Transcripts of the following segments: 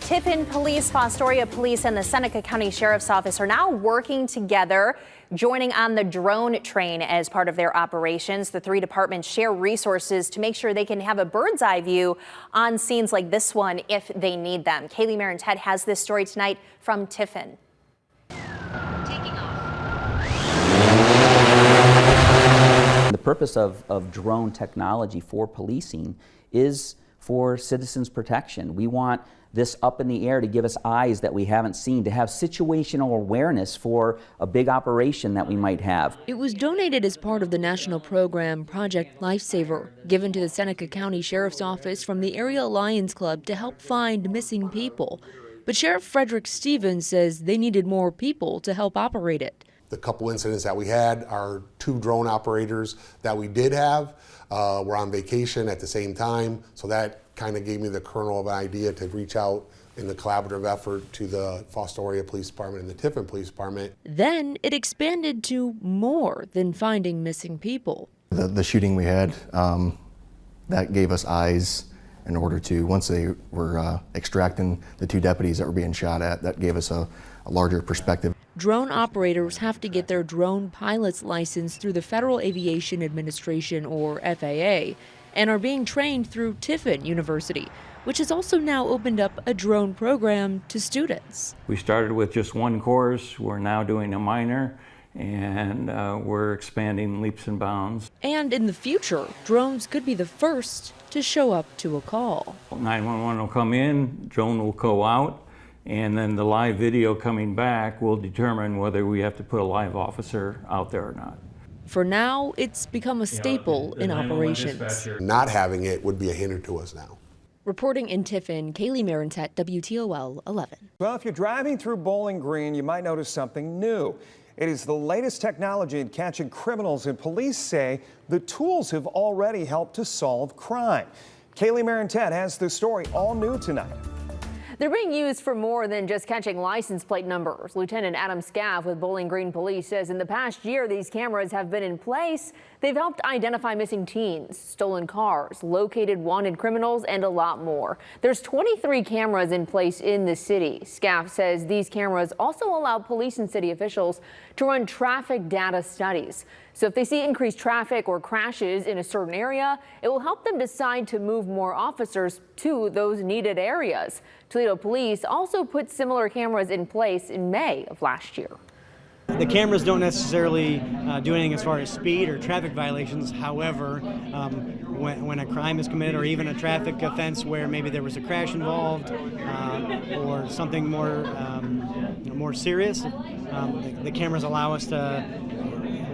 Tiffin Police, Fostoria Police, and the Seneca County Sheriff's Office are now working together, joining on the drone train as part of their operations. The three departments share resources to make sure they can have a bird's eye view on scenes like this one if they need them. Kaylee Marentet has this story tonight from Tiffin. The purpose of drone technology for policing is for citizens' protection. We want this up in the air to give us eyes that we haven't seen, to have situational awareness for a big operation that we might have. It was donated as part of the national program Project Lifesaver, given to the Seneca County Sheriff's Office from the Area Lions Club to help find missing people. But Sheriff Frederick Stevens says they needed more people to help operate it. The couple incidents that we had, our two drone operators that we did have were on vacation at the same time, so that kind of gave me the kernel of an idea to reach out in the collaborative effort to the Fostoria Police Department and the Tiffin Police Department. Then it expanded to more than finding missing people. The shooting we had, that gave us eyes in order to, once they were extracting the two deputies that were being shot at, that gave us a larger perspective. Drone operators have to get their drone pilot's license through the Federal Aviation Administration, or FAA, and are being trained through Tiffin University, which has also now opened up a drone program to students. We started with just one course. We're now doing a minor, and we're expanding leaps and bounds. And in the future, drones could be the first to show up to a call. 911 will come in, drone will go out, and then the live video coming back will determine whether we have to put a live officer out there or not. For now, it's become a staple in operations. Not having it would be a hinder to us now. Reporting in Tiffin, Kaylee Marentet, WTOL 11. Well, if you're driving through Bowling Green, you might notice something new. It is the latest technology in catching criminals, and police say the tools have already helped to solve crime. Kaylee Marentet has the story all new tonight. They're being used for more than just catching license plate numbers. Lieutenant Adam Scaff with Bowling Green Police says in the past year these cameras have been in place. They've helped identify missing teens, stolen cars, located wanted criminals, and a lot more. There's 23 cameras in place in the city. Scaff says these cameras also allow police and city officials to run traffic data studies. So if they see increased traffic or crashes in a certain area, it will help them decide to move more officers to those needed areas. Toledo Police also put similar cameras in place in May of last year. The cameras don't necessarily do anything as far as speed or traffic violations. However, when a crime is committed, or even a traffic offense where maybe there was a crash involved or something more serious, the cameras allow us to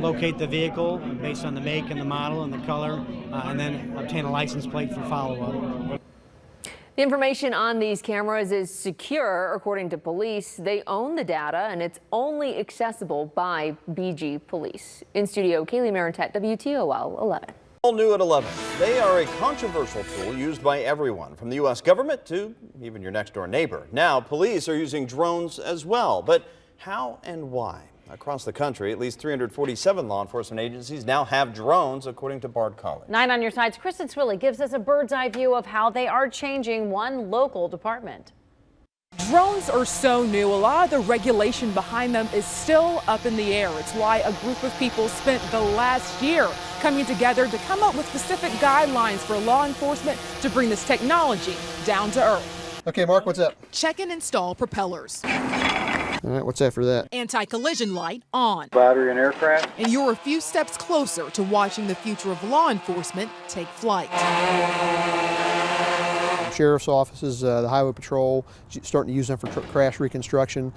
locate the vehicle based on the make and the model and the color, and then obtain a license plate for follow-up. The information on these cameras is secure, according to police. They own the data, and it's only accessible by BG Police. In studio, Kaylee Marentet, WTOL 11. All new at 11. They are a controversial tool used by everyone, from the U.S. government to even your next-door neighbor. Now, police are using drones as well. But how and why? Across the country, at least 347 law enforcement agencies now have drones, according to Bard College. 9 on your sides. Kristen Swilly gives us a bird's eye view of how they are changing one local department. Drones are so new, a lot of the regulation behind them is still up in the air. It's why a group of people spent the last year coming together to come up with specific guidelines for law enforcement to bring this technology down to earth. Okay, Mark, what's up? Check and install propellers. All right, what's after that? Anti-collision light on. Battery and aircraft. And you're a few steps closer to watching the future of law enforcement take flight. Sheriff's offices, the Highway Patrol, starting to use them for crash reconstruction.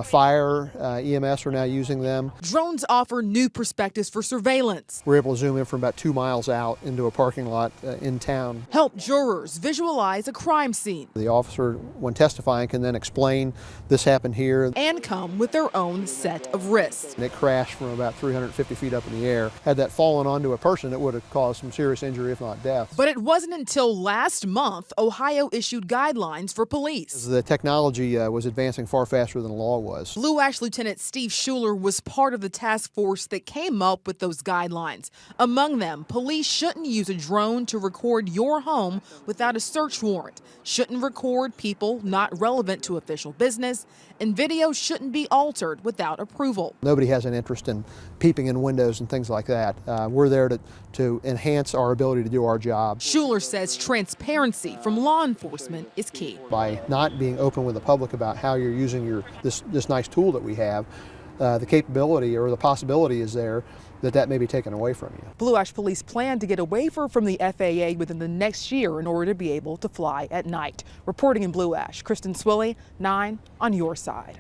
Fire, EMS are now using them. Drones offer new perspectives for surveillance. We're able to zoom in from about 2 miles out into a parking lot in town. Help jurors visualize a crime scene. The officer, when testifying, can then explain this happened here. And come with their own set of risks. And it crashed from about 350 feet up in the air. Had that fallen onto a person, it would have caused some serious injury, if not death. But it wasn't until last month, Ohio Ohio-issued guidelines for police. The technology was advancing far faster than the law was. Blue Ash Lieutenant Steve Schuler was part of the task force that came up with those guidelines. Among them, police shouldn't use a drone to record your home without a search warrant, shouldn't record people not relevant to official business, and video shouldn't be altered without approval. Nobody has an interest in peeping in windows and things like that. We're there to enhance our ability to do our job. Schuler says transparency from law enforcement is key. By not being open with the public about how you're using this nice tool that we have, the capability or the possibility is there that may be taken away from you. Blue Ash Police plan to get a waiver from the FAA within the next year in order to be able to fly at night. Reporting in Blue Ash, Kristen Swilley, 9 on your side.